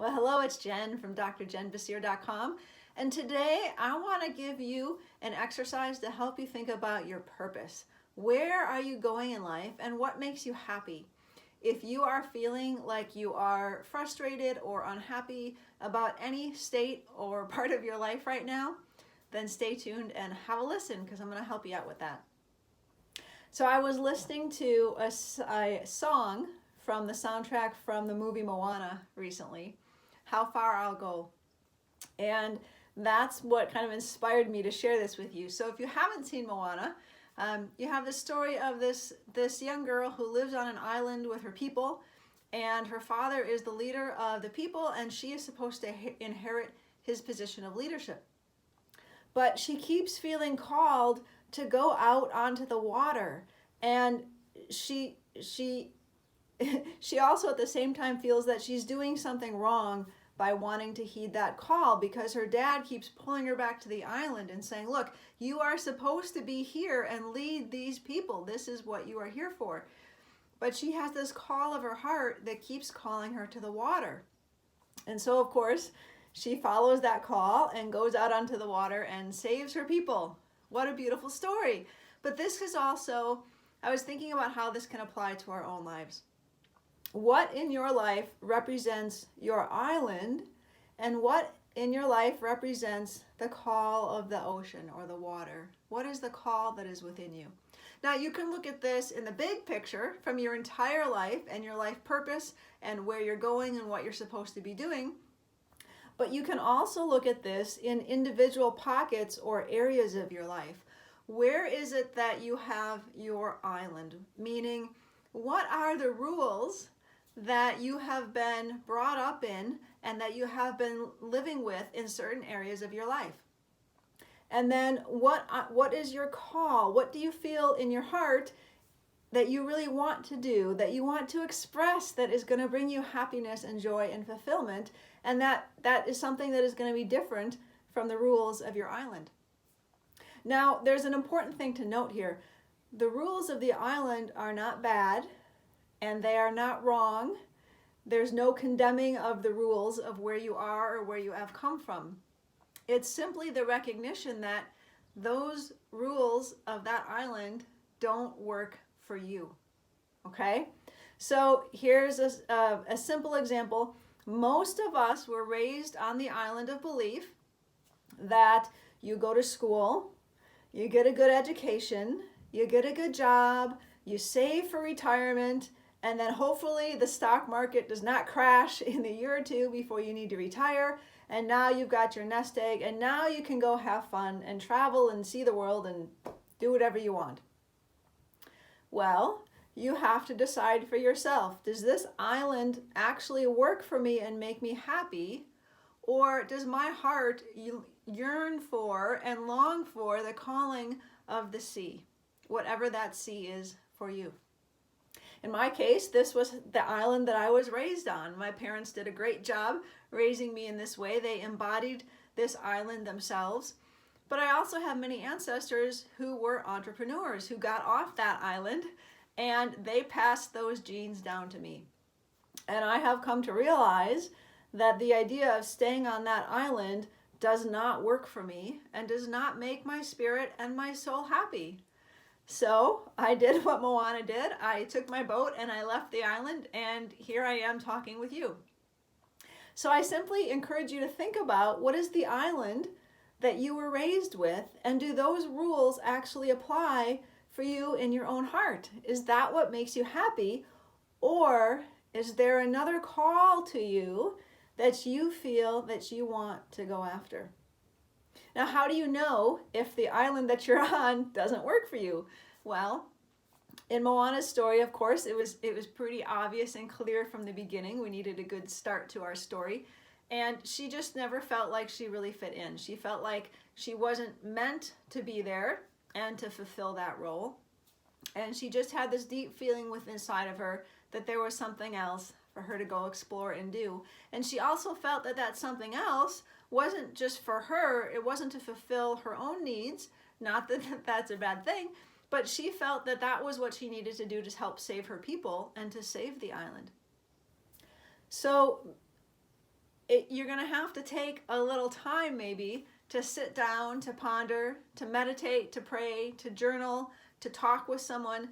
Well, hello, it's Jen from drjenbasir.com, and today I want to give you an exercise to help you think about your purpose. Where are you going in life and what makes you happy? If you are feeling like you are frustrated or unhappy about any state or part of your life right now, then stay tuned and have a listen because I'm going to help you out with that. So I was listening to a song from the soundtrack from the movie Moana recently, How Far I'll Go. And that's what kind of inspired me to share this with you. So if you haven't seen Moana, you have the story of this young girl who lives on an island with her people, and her father is the leader of the people, and she is supposed to inherit his position of leadership. But she keeps feeling called to go out onto the water, and she also at the same time feels that she's doing something wrong by wanting to heed that call, because her dad keeps pulling her back to the island and saying, look, you are supposed to be here and lead these people. This is what you are here for. But she has this call of her heart that keeps calling her to the water. And so, of course, she follows that call and goes out onto the water and saves her people. What a beautiful story. But this is also, I was thinking about how this can apply to our own lives. What in your life represents your island, and what in your life represents the call of the ocean or the water? What is the call that is within you? Now, you can look at this in the big picture from your entire life and your life purpose and where you're going and what you're supposed to be doing. But you can also look at this in individual pockets or areas of your life. Where is it that you have your island? Meaning, what are the rules that you have been brought up in and that you have been living with in certain areas of your life? And then what is your call? What do you feel in your heart that you really want to do, that you want to express, that is going to bring you happiness and joy and fulfillment? And that is something that is going to be different from the rules of your island. Now, there's an important thing to note here. The rules of the island are not bad, and they are not wrong. There's no condemning of the rules of where you are or where you have come from. It's simply the recognition that those rules of that island don't work for you. Okay? So here's a simple example. Most of us were raised on the island of belief that you go to school, you get a good education, you get a good job, you save for retirement, and then hopefully the stock market does not crash in the year or two before you need to retire. And now you've got your nest egg, and now you can go have fun and travel and see the world and do whatever you want. Well, you have to decide for yourself. Does this island actually work for me and make me happy? Or does my heart yearn for and long for the calling of the sea, whatever that sea is for you? In my case, this was the island that I was raised on. My parents did a great job raising me in this way. They embodied this island themselves. But I also have many ancestors who were entrepreneurs who got off that island, and they passed those genes down to me. And I have come to realize that the idea of staying on that island does not work for me and does not make my spirit and my soul happy. So I did what Moana did. I took my boat and I left the island, and here I am talking with you. So I simply encourage you to think about, what is the island that you were raised with, and do those rules actually apply for you in your own heart? Is that what makes you happy, or is there another call to you that you feel that you want to go after? Now, how do you know if the island that you're on doesn't work for you? Well, in Moana's story, of course, it was pretty obvious and clear from the beginning. We needed a good start to our story. And she just never felt like she really fit in. She felt like she wasn't meant to be there and to fulfill that role. And she just had this deep feeling within inside of her that there was something else for her to go explore and do. And she also felt that that something else wasn't just for her. It wasn't to fulfill her own needs. Not that that's a bad thing, but she felt that that was what she needed to do to help save her people and to save the island. So you're going to have to take a little time maybe to sit down, to ponder, to meditate, to pray, to journal, to talk with someone,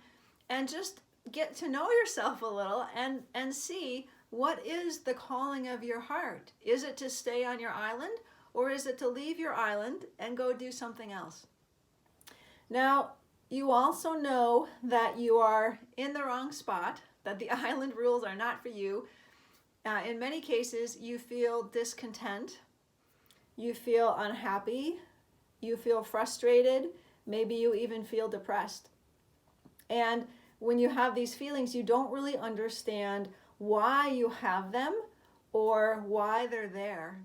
and just get to know yourself a little and see what is the calling of your heart. Is it to stay on your island, or is it to leave your island and go do something else? Now, you also know that you are in the wrong spot, that the island rules are not for you. In many cases, you feel discontent, you feel unhappy, you feel frustrated, maybe you even feel depressed. And when you have these feelings, you don't really understand why you have them or why they're there.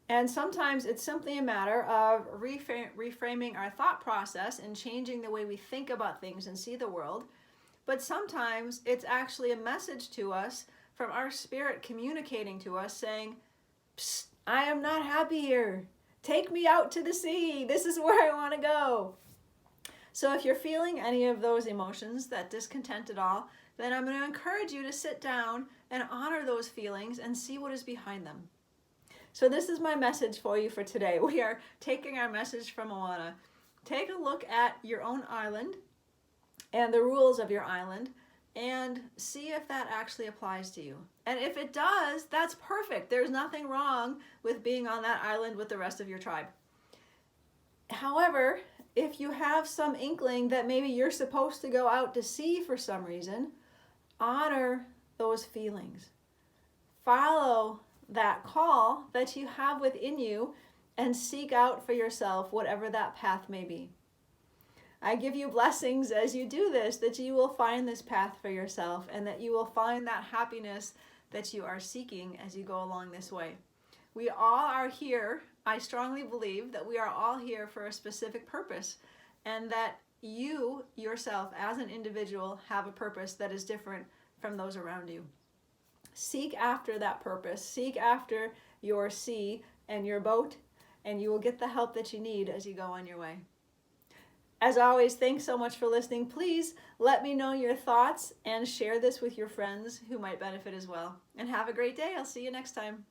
And sometimes it's simply a matter of reframing our thought process and changing the way we think about things and see the world. But sometimes it's actually a message to us from our spirit communicating to us saying, "Psst, I am not happy here. Take me out to the sea. This is where I want to go." So if you're feeling any of those emotions, that discontent at all, then I'm going to encourage you to sit down and honor those feelings and see what is behind them. So this is my message for you for today. We are taking our message from Moana. Take a look at your own island and the rules of your island and see if that actually applies to you. And if it does, that's perfect. There's nothing wrong with being on that island with the rest of your tribe. However, if you have some inkling that maybe you're supposed to go out to sea for some reason, honor those feelings. Follow that call that you have within you and seek out for yourself whatever that path may be. I give you blessings as you do this, that you will find this path for yourself and that you will find that happiness that you are seeking as you go along this way. We all are here. I strongly believe that we are all here for a specific purpose, and that you yourself as an individual have a purpose that is different from those around you. Seek after that purpose. Seek after your sea and your boat, and you will get the help that you need as you go on your way. As always, thanks so much for listening. Please let me know your thoughts and share this with your friends who might benefit as well. And have a great day. I'll see you next time.